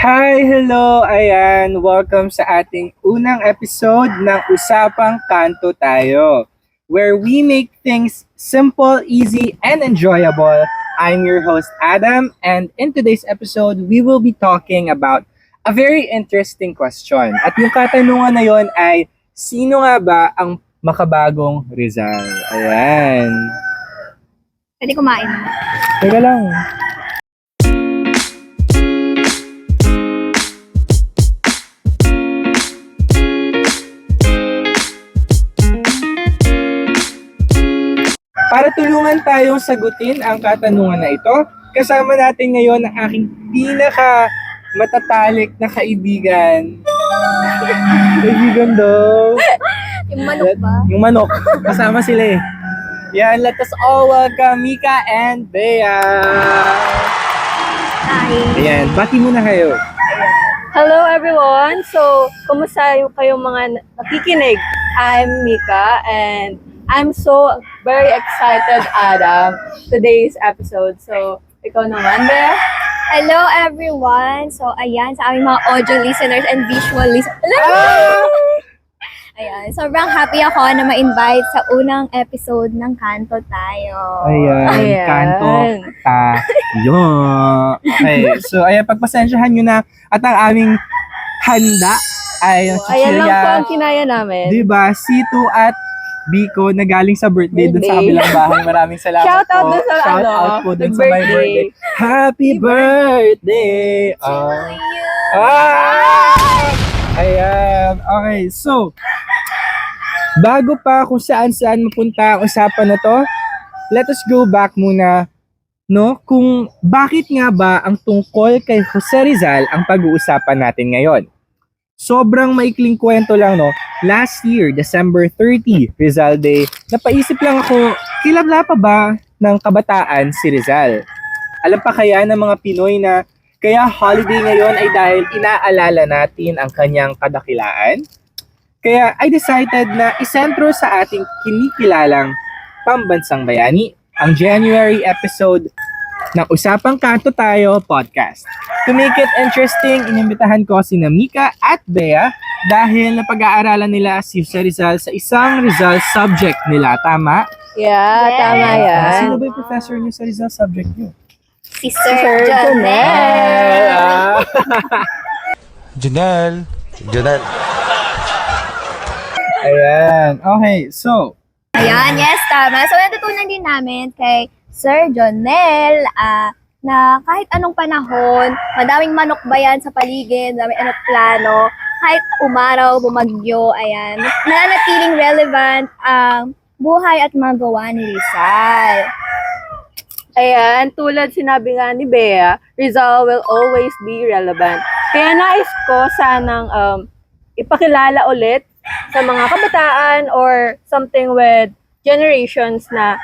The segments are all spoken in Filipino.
Hi, hello, ayan, welcome sa ating unang episode ng Usapang Kanto Tayo, where we make things simple, easy, and enjoyable. I'm your host, Adam, and in today's episode, we will be talking about a very interesting question. At yung katanungan na yon ay, sino nga ba ang makabagong Rizal? Ayan. Pwede kumain. Teka lang. Para tulungan tayong sagutin ang katanungan na ito, kasama natin ngayon ang aking pinaka matatalik na kaibigan. Kaibigan daw. Yung manok ba? Yung manok. Kasama sila eh. Yan, let us all welcome Mika and Bea. Hi. Ayan, bati muna kayo. Hello everyone! So, kumusta yung kayong mga nakikinig? I'm Mika and I'm so very excited, Adam, today's episode. So, ikaw naman, Bea? Hello everyone! So, ayan, sa aming mga audio listeners and visual listeners. Ayan, sobrang happy ako na ma-invite sa unang episode ng Kanto Tayo. Ayan, kanto tayo. Okay, so ayan, pagpasensyahan nyo na at ang aming handa ay ang Ayan lang po chichirya, ang kinaya namin. diba? Situ at Biko na galing sa birthday dun sa Birthday. kabilang bahay. Maraming salamat Shout out po. dun sa Shout ano, out po dun big sa my birthday. birthday. Happy birthday! Ayan. Okay, so bago pa kung saan mapunta ang usapan na to, let us go back muna, no? Kung bakit nga ba ang tungkol kay Jose Rizal ang pag-uusapan natin ngayon. Sobrang maikling kwento lang, no? Last year, December 30, Rizal Day, napaisip lang ako, kilala pa ba ng kabataan si Rizal? Alam pa kaya ng mga Pinoy na kaya holiday ngayon ay dahil inaalala natin ang kanyang kadakilaan? Kaya I decided na isentro sa ating kinikilalang pambansang bayani ang January episode ng Usapang Kanto Tayo podcast. To make it interesting, inimbitahan ko sina Mika at Bea dahil napag-aaralan nila si Jose Rizal sa isang Rizal subject nila. Tama? Yeah, Yes. tama yan. Sino ba yung professor niyo sa Rizal subject niyo? Si Sir Sir Jonel. Junel. Junel. Ayan. Okay, so Ayan, yes, tama. So, natutunan din namin kay Sir Jonel na kahit anong panahon, madaming manok ba yan sa paligid, madaming plano, kahit umaraw, bumagyo, ayan, nananatiling relevant ang buhay at magawa ni Rizal. Ayan, tulad sinabi nga ni Bea, Rizal will always be relevant. Kaya nais ko sanang ipakilala ulit sa mga kabataan or something with generations na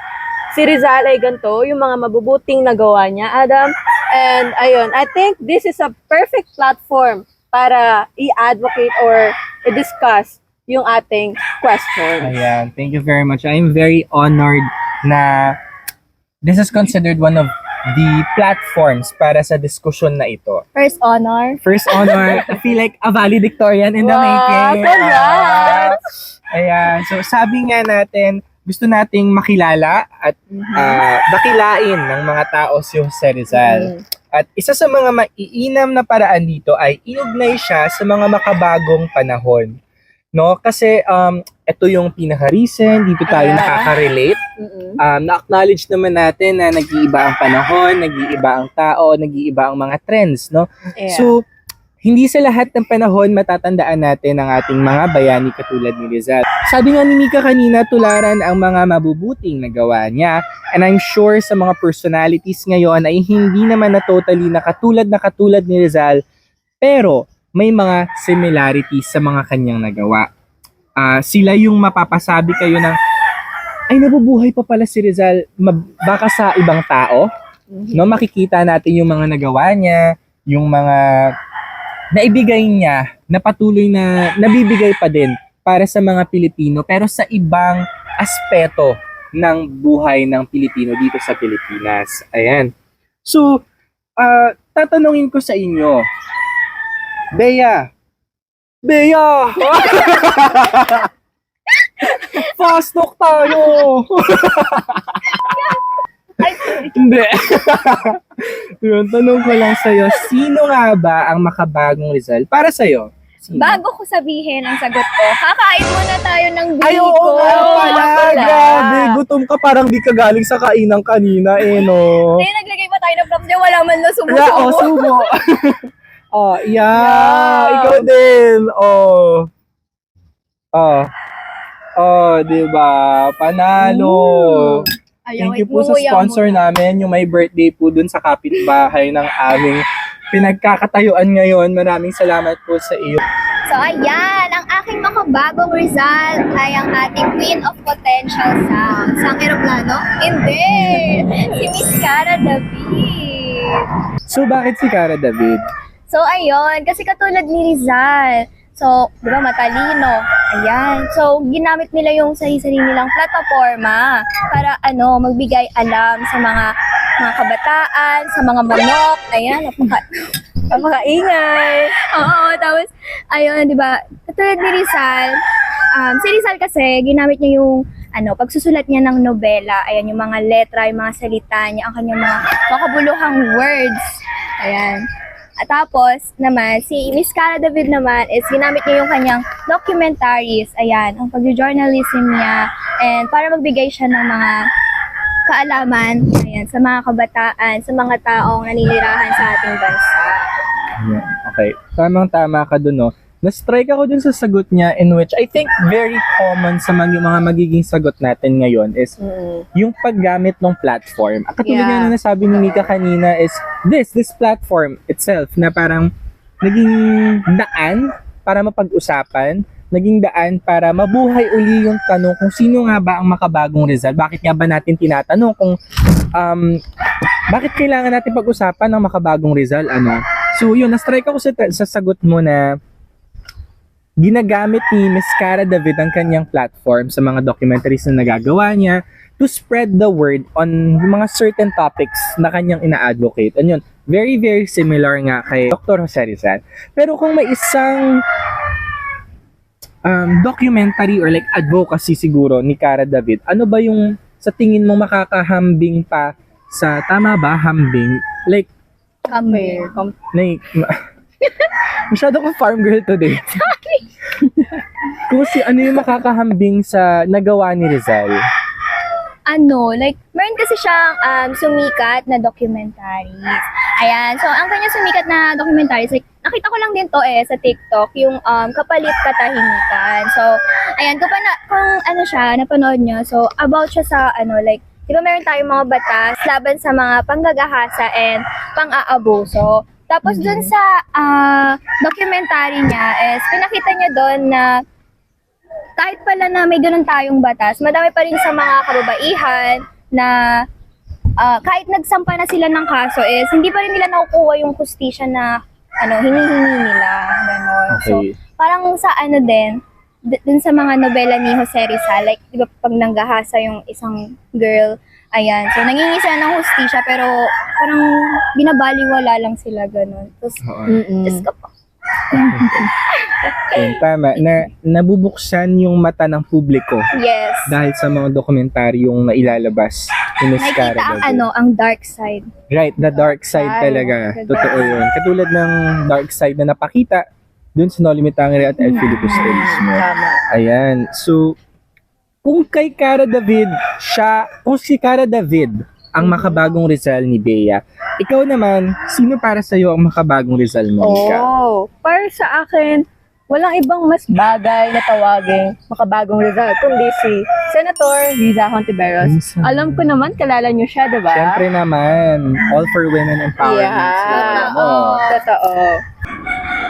si Rizal ay ganito, yung mga mabubuting nagawa niya, Adam. And ayun, I think this is a perfect platform para i-advocate or i-discuss yung ating question. ayan, thank you very much. I'm very honored na this is considered one of the platforms para sa diskusyon na ito. First honor. First honor, I feel like a valedictorian in the Wow, making. congrats! Ayan, so sabi nga natin, gusto nating makilala at dakilain ng mga tao si Jose Rizal. At isa sa mga maiinam na paraan dito ay iugnay siya sa mga makabagong panahon. No? Kasi ito yung pinaka-recent, dito tayo Yeah. nakaka-relate. Na-acknowledge naman natin na nag-iiba ang panahon, nag-iiba ang tao, nag-iiba ang mga trends, no? Yeah. So, hindi sa lahat ng panahon matatandaan natin ang ating mga bayani katulad ni Rizal. Sabi nga ni Mika kanina, tularan ang mga mabubuting nagawa niya. And I'm sure sa mga personalities ngayon ay hindi naman na totally na katulad ni Rizal. Pero may mga similarities sa mga kanyang nagawa. Sila yung mapapasabi kayo ng, ay nabubuhay pa pala si Rizal, baka sa ibang tao. No, makikita natin yung mga nagawa niya, yung mga naibigay niya, na patuloy na nabibigay pa din para sa mga Pilipino, pero sa ibang aspeto ng buhay ng Pilipino dito sa Pilipinas. Ayan. So, tatanungin ko sa inyo, Bea! Bea! Fast talk tayo! Hindi. Yun, tanong ko lang sa'yo, sino nga ba ang makabagong Rizal? Para sa'yo? Sino? Bago ko sabihin ang sagot ko, kakain muna tayo ng Ay, oo biko. nga pala. pala. Grabe, gutom ka. Parang di ka galing sa kainang kanina, no? Kaya naglagay pa tayo ng props niya, wala man na Kaya, sumusubo. sumo. Oh, yeah. Ikaw din. Oh. Diba? Panalo. Thank you po sa sponsor namin, yung may birthday po dun sa kapitbahay ng aming pinagkakatayuan ngayon. Maraming salamat po sa iyo. So ayan, ang aking makabagong result ay ang ating Queen of Potential Sound. Sa aeroplano? Hindi! Si Miss Cara David. So, bakit si Cara David? So ayun, kasi katulad ni Rizal. So, di ba matalino? Ayan. So, ginamit nila yung sarili nilang plataforma para magbigay alam sa mga kabataan, sa mga manok. Ayan, Napakaingay. Oo, tapos, ayun, di ba, katulad ni Rizal, si Rizal kasi, ginamit niya yung, pagsusulat niya ng nobela, ayan, yung mga letra, yung mga salita niya, ang kanyang mga makabuluhang words, ayan. At tapos, naman, si Miss Cara David naman is ginamit niya yung kanyang documentaries, ayan, ang pag-journalism niya, and para magbigay siya ng mga kaalaman, ayan, sa mga kabataan, sa mga taong naninirahan sa ating bansa. Yeah, okay. Tamang-tama ka dun, no? Na-strike ako dun sa sagot niya in which I think very common sa mga magiging sagot natin ngayon is yung paggamit ng platform. Katulad nga na nasabi ni Nika kanina is this platform itself na parang naging daan para mapag-usapan, naging daan para mabuhay uli yung tanong kung sino nga ba ang makabagong Rizal. Bakit nga ba natin tinatanong kung bakit kailangan natin pag-usapan ng makabagong Rizal? So yun, na-strike ako sa sagot mo na ginagamit ni Miss Cara David ang kanyang platform sa mga documentaries na nagagawa niya to spread the word on mga certain topics na kanyang ina-advocate. And yun, very, very similar nga kay Dr. Jose Rizal. Pero kung may isang documentary or like advocacy siguro ni Cara David, ano ba yung sa tingin mo makakahambing pa sa, tama ba, hambing? Like, masyado kong farm girl today. Kung ano yung makakahambing sa nagawa ni Rizal? Meron kasi siyang sumikat na documentaries. Ayan, so ang kanya sumikat na documentaries, like, nakita ko lang din to sa TikTok, yung Kapalit Katahimikan. So, ayan, kung siya, napanood niyo, so about siya sa, di ba meron tayong mga batas laban sa mga panggagahasa and pang-aabuso. Tapos dun sa documentary niya is pinakita niya doon na kahit pala na may ganun tayong batas, madami pa rin sa mga kababaihan na kahit nagsampa na sila ng kaso is hindi pa rin nila nakukuha yung hustisya na hinihingi nila. Ganon. So, Okay. parang sa dun sa mga nobela ni Jose Rizal, like, di ba pag nanggahasa yung isang girl, ayan, so nangingi sila ng hustisya pero parang binabaliwala lang sila ganon. Tapos, Diyos ko po. Yun, tama. Nabubuksan yung mata ng publiko Yes. dahil sa mga dokumentaryong nailalabas ni Miss Cara Nakikita ang David. ang dark side. Right, the dark side talaga. The dark Totoo yun. Katulad ng dark side na napakita dun sa Noli Me Tangere at El Filipus Elismo. Ayan. So, kung si Cara David ang makabagong Rizal ni Bea, ikaw naman, sino para sa'yo ang makabagong Rizal mo, Nika? Para sa akin, walang ibang mas bagay na tawagin makabagong Rizal kundi si Senator Riza Hontiveros. Riza. Alam ko naman, kalala niyo siya, diba? Siyempre naman, all for women empowerment. Yeah. Oo. Totoo.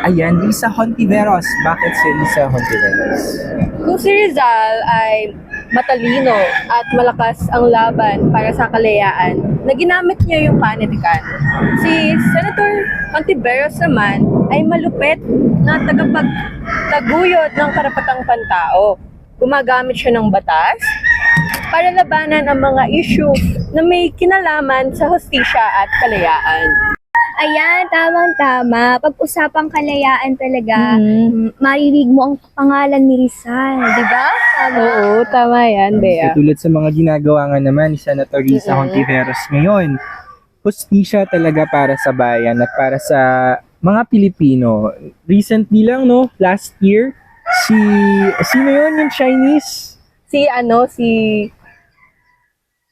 Ayan, Riza Hontiveros. Bakit si Riza Hontiveros? Kung si Rizal ay matalino at malakas ang laban para sa kalayaan, na ginamit niya yung panitikan. Si Senator Hontiveros naman ay malupit na tagapagtaguyod ng karapatang pantao. Gumagamit siya ng batas para labanan ang mga issue na may kinalaman sa hustisya at kalayaan. Ayan, tamang-tama. Pag-usapang kalayaan talaga, marinig mo ang pangalan ni Rizal, di ba? Tama. Oo, tama yan, Bea. Katulad sa mga ginagawa nga naman ni Senator Risa Hontiveros ngayon, hustisya talaga para sa bayan at para sa mga Pilipino. Recently lang, no, last year, sino yun, yung Chinese?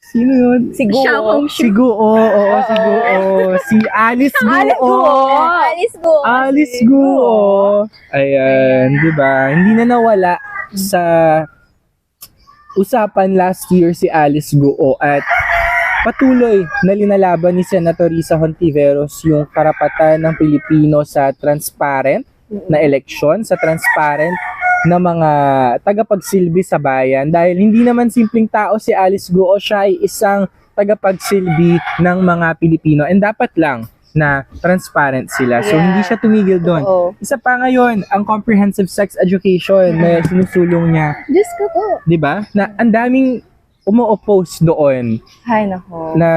Sino yun? Si Guo. Xiao Hongshu. Si Guo, oo, si Guo. Si Alice Guo. Alice Guo. Ayan, di ba? Hindi na nawala sa usapan last year si Alice Guo at patuloy na linalaban ni Senator Risa Hontiveros yung karapatan ng Pilipino sa transparent na eleksyon, sa transparent na mga tagapagsilbi sa bayan dahil hindi naman simpleng tao si Alice Guo, siya ay isang tagapagsilbi ng mga Pilipino and dapat lang na transparent sila. So Yeah. hindi siya tumigil doon. Oo. Isa pa ngayon, ang comprehensive sex education na sinusulong niya, Diyos ko po. 'di ba? Na ang daming umo-oppose doon Hay nako. na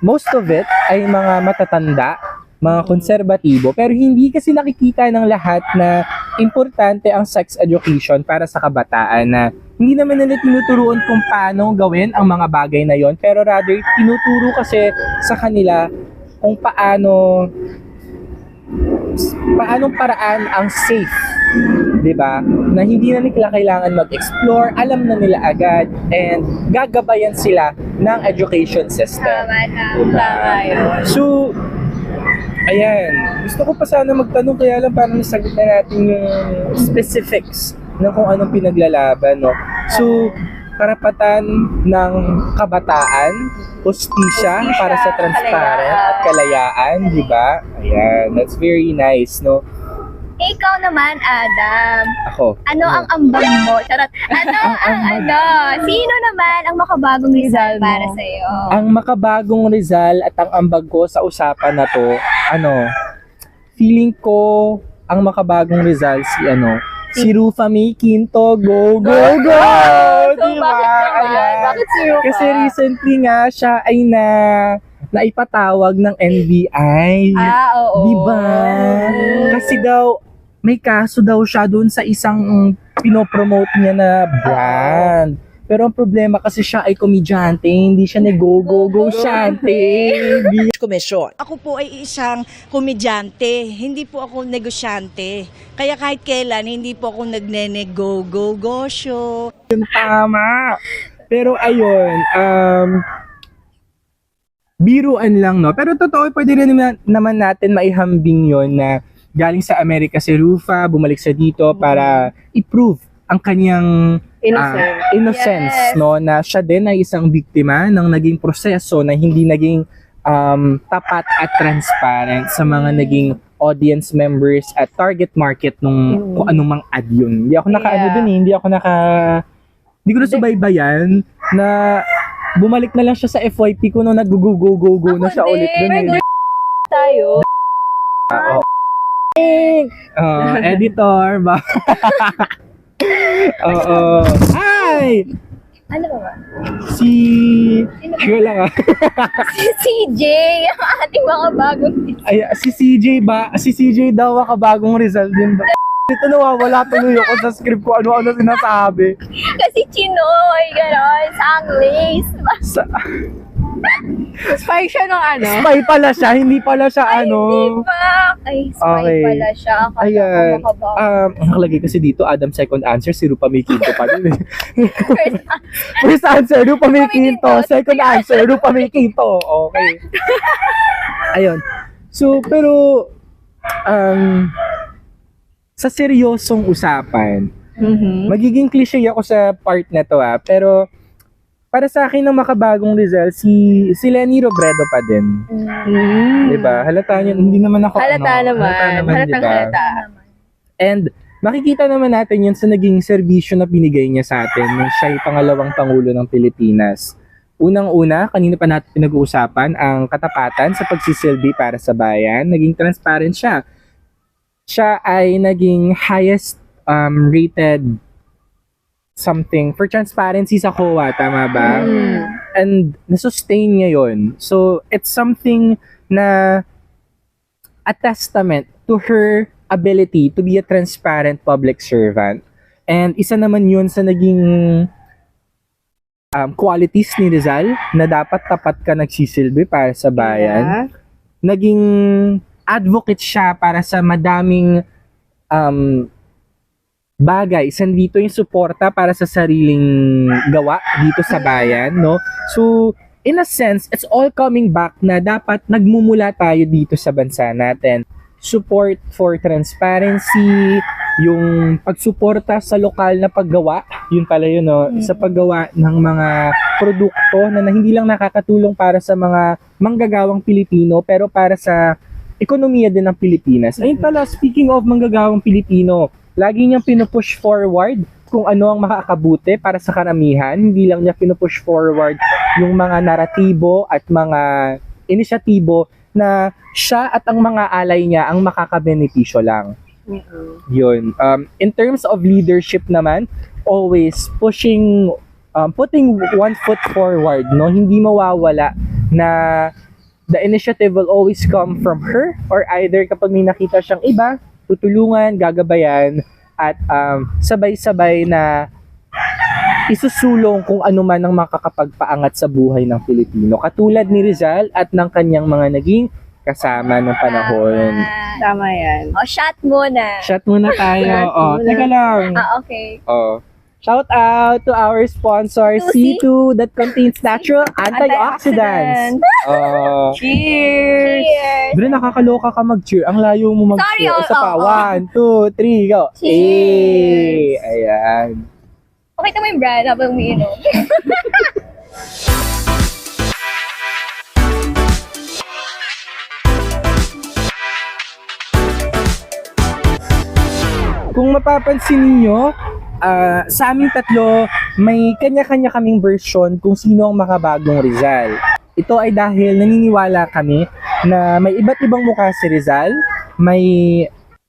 most of it ay mga matatanda, mga konserbatibo, pero hindi kasi nakikita ng lahat na importante ang sex education para sa kabataan na hindi naman nila tinuturuan kung paano gawin ang mga bagay na yon, pero rather tinuturo kasi sa kanila kung paanong paraan ang safe, 'di ba? Na hindi na nila kailangan mag-explore, alam na nila agad and gagabayan sila ng education system. Tama yun. So, ayan. Gusto ko pa sana magtanong kaya lang parang nasagot na natin yung specifics ng kung anong pinaglalaban, no? So, karapatan ng kabataan, hustisya para sa transparent at kalayaan, di ba? Ayan, that's very nice, no? Ikaw naman, Adam. Ako. Ano ang ambag mo? Charot. Sino naman ang makabagong Rizal Rizal mo. para sa iyo? Ang makabagong Rizal at ang ambag ko sa usapan na to, feeling ko ang makabagong Rizal si Rufa May Quinto, go, go, go! Diba? Ayan. Bakit si Rufa? Kasi recently nga, siya ay naipatawag ng NBI. Oo. Diba? Kasi daw, may kaso daw siya dun sa isang pinopromote niya na brand. Pero ang problema kasi siya ay komedyante, hindi siya nag-go-go-go shante. Komisyon. Ako po ay isang komedyante, hindi po ako negosyante. Kaya kahit kailan, hindi po ako nagne-go-go-go-show. Tama. Pero ayun, biruan lang, no? Pero totoo, pwede rin naman natin maihambing yon na galing sa Amerika si Rufa, bumalik siya dito para i-prove ang kanyang innocence, Yes. no? Na siya din ay isang biktima ng naging proseso na hindi naging tapat at transparent sa mga naging audience members at target market nung kung anumang ad yun. Hindi ako hindi ko na subaybayan na bumalik na lang siya sa FYP ko nung nag-go-go-go-go na siya ulit dun. Tayo. Editor ba? Oo. Hi! Ano ba? Sure lang Si CJ, ang ating mga bagong si CJ ba? Si CJ daw makabagong result din ba? Dito nawawala tuloy ako sa script ko ano-ano sinasabi. kasi Chinoy, gano'n, Sanglis. Spy siya ng Spy pala siya, hindi pala siya Di ba? Ay, spy Okay. pala siya. Akala Ayan. ko makabago. Ang nakalagay kasi dito, Adam second answer, si Rupa May Quinto pa din eh. First, First answer, Rupa May Rupa May Quinto. Quinto. Second answer, Rupa May Quinto. Okay. Ayun. So, pero, sa seryosong usapan, magiging cliche ako sa part na to pero para sa akin ang makabagong Rizal, si Leni Robredo pa din. Diba? Halata niyo, hindi naman ako Halata naman. Halatang diba? halata. And makikita naman natin yun sa naging serbisyo na binigay niya sa atin nung siya ay pangalawang Pangulo ng Pilipinas. Unang-una, kanina pa natin pinag-uusapan ang katapatan sa pagsisilbi para sa bayan. Naging transparent siya. Siya ay naging highest rated something for transparency sa COA, tama ba? And nasustain niya yun. So, it's something na a testament to her ability to be a transparent public servant. And isa naman yun sa naging qualities ni Rizal na dapat tapat ka nagsisilbi para sa bayan. Yeah. Naging advocate siya para sa madaming bagay. Sandito yung suporta para sa sariling gawa dito sa bayan, no? So, in a sense, it's all coming back na dapat nagmumula tayo dito sa bansa natin. Support for transparency, yung pagsuporta sa lokal na paggawa, yun pala yun, no? Sa paggawa ng mga produkto na hindi lang nakakatulong para sa mga manggagawang Pilipino, pero para sa ekonomiya din ng Pilipinas. Ayun pala, speaking of manggagawang Pilipino, lagi niyang pinupush forward kung ano ang makakabuti para sa karamihan. Hindi lang niya pinupush forward yung mga naratibo at mga inisyatibo na siya at ang mga alay niya ang makakabenepisyo lang. Yun. In terms of leadership naman, always putting one foot forward, no? Hindi mawawala na the initiative will always come from her, or either kapag may nakita siyang iba, tutulungan, gagabayan, at sabay-sabay na isusulong kung ano man ang makakapagpaangat sa buhay ng Pilipino. Katulad ni Rizal at ng kanyang mga naging kasama ng panahon. Tama yan. O, shot muna. Shot muna tayo. Shot Oh, muna. teka lang. Okay. Oh. Shout out to our sponsor, Lucy. C2, that contains natural antioxidants. Oh. Cheers! Cheers! Bro, nakakaloka ka mag-cheer. Ang layo mo Sorry, mag-cheer. Isa pa. oo. 1, 2, 3, go. Cheers. Ayan. Pakita mo yung brand habang umiinom. Kung mapapansin niyo, sa aming tatlo, may kanya-kanya kaming version kung sino ang makabagong Rizal. Ito ay dahil naniniwala kami na may iba't ibang mukha si Rizal, may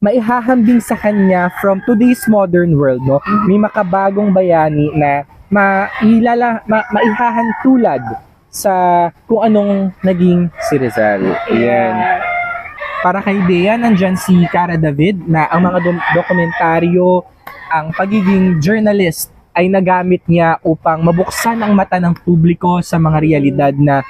maihahambing sa kanya from today's modern world, no? May makabagong bayani na maihahantulad sa kung anong naging si Rizal. Ayan. Para kay Bea, nandyan si Cara David na ang mga dokumentaryo, ang pagiging journalist ay nagamit niya upang mabuksan ang mata ng publiko sa mga realidad na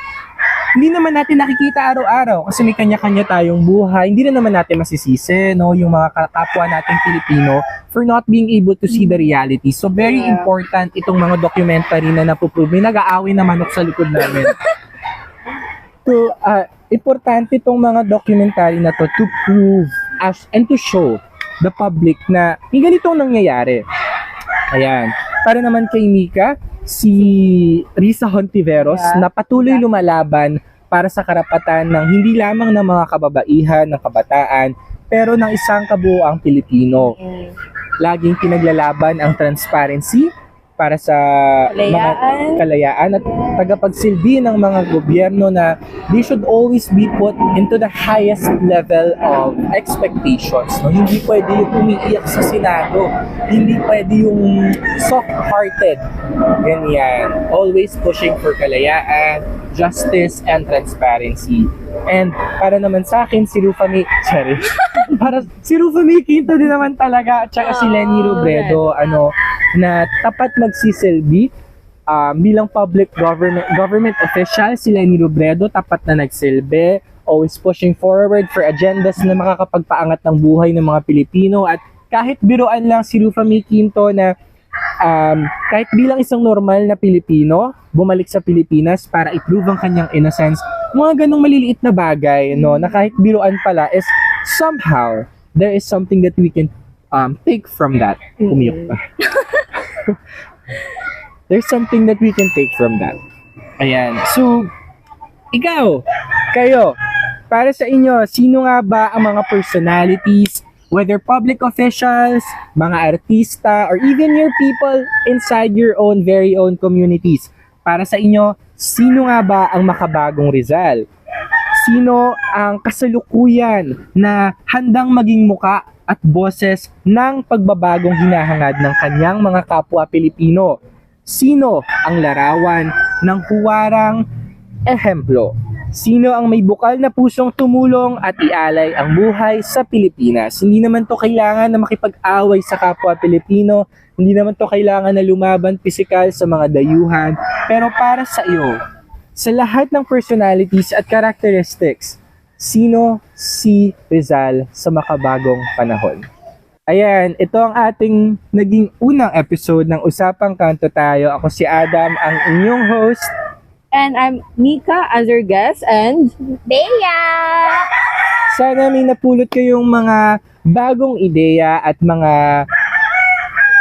hindi naman natin nakikita araw-araw kasi may kanya-kanya tayong buhay. Hindi na naman natin masisisi, no, yung mga kapwa nating Pilipino for not being able to see the reality. So very important itong mga documentary na napuprove. May nag-aaway na manok sa likod namin. So, importante itong mga documentary na to prove and to show the public na may ganitong nangyayari. Ayan. Para naman kay Mika, si Risa Hontiveros na patuloy lumalaban para sa karapatan ng hindi lamang ng mga kababaihan, ng kabataan, pero ng isang kabuoang Pilipino. Laging pinaglalaban ang transparency para sa mga kalayaan at tagapagsilbi ng mga gobyerno na they should always be put into the highest level of expectations. No? Hindi pwede yung umiiyak sa Senado. Hindi pwede yung soft-hearted. Ganyan. Always pushing for kalayaan, justice, and transparency. And para naman sa akin, si Rufamy, si Rufamy Quinto din naman talaga, at saka si Leni Robredo, na tapat magsisilbi bilang public government official. Si Leni Robredo tapat na nagsilbi, always pushing forward for agendas na makakapagpaangat ng buhay ng mga Pilipino. At kahit biruan lang si Rufamy Quinto na kahit bilang isang normal na Pilipino, bumalik sa Pilipinas para i-prove ang kanyang innocence, mga ganong maliliit na bagay, no, na kahit biruan pala is somehow there is something that we can take from that. Umiyok pa. There's something that we can take from that. Ayan. So, kayo, para sa inyo, sino nga ba ang mga personalities, whether public officials, mga artista, or even your people inside your own very own communities? Para sa inyo, sino nga ba ang makabagong Rizal? Sino ang kasalukuyan na handang maging muka at boses ng pagbabagong hinahangad ng kanyang mga kapwa Pilipino? Sino ang larawan ng huwarang ehemplo? Sino ang may bukal na pusong tumulong at ialay ang buhay sa Pilipinas? Hindi naman to kailangan na makipag-away sa kapwa Pilipino. Hindi naman to kailangan na lumaban pisikal sa mga dayuhan. Pero para sa iyo, sa lahat ng personalities at characteristics, sino si Rizal sa makabagong panahon? Ayan, ito ang ating naging unang episode ng Usapang Kanto Tayo. Ako si Adam, ang inyong host. And I'm Mika as your guest, and Bea! Sana may napulot kayong mga bagong ideya at mga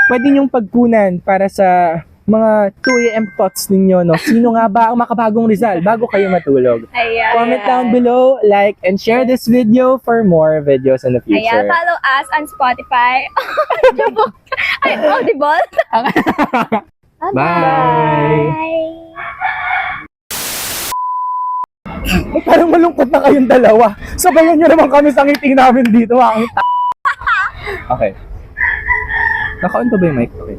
pwede niyong pagkunan para sa mga 2 AM thoughts ninyo, no? Sino nga ba ang makabagong Rizal bago kayo matulog? Ayan. Comment down below, like, and share this video for more videos in the Ayan, future. follow us on Spotify. Ay, Audible. Bye! Bye! Parang malungkot na kayong dalawa. Sabayan nyo naman kami sa ngiti namin dito. Okay. Naka-on pa ba yung mic? Okay.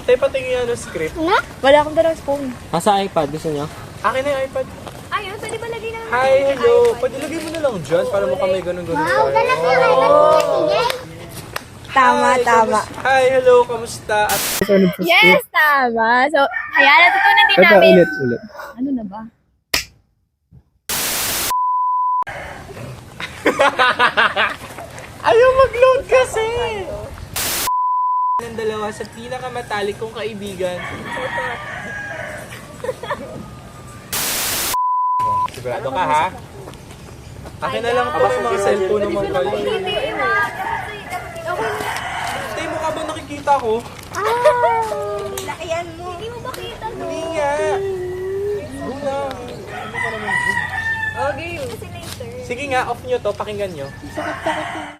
Tayo patingin yung script. Wala akong dalang phone. Nasa iPad, gusto niyo? Akin na yung iPad. Ayun, pwede ba lagay naman? Hi, hello. Pwede lagay mo na lang dyan para mukhang may ganun-ganun tayo. Tama, tama. Hi, hello. Kamusta? Yes, tama. So, ayan, natutunan din Ito, namin. ulit. Ano na ba? Ayaw mag-load kasi! Ng dalawa sa pinakamatalik kong kaibigan. Sigurado ka, ha? Akin na lang po yung mga cellphone naman kayo. Tay, mukha ba nakikita ko? Ayan mo. Hindi mo makita to. Hindi nga. Una. Ano ka naman? okay. Kasi later. Sige nga, off nyo to, pakinggan nyo.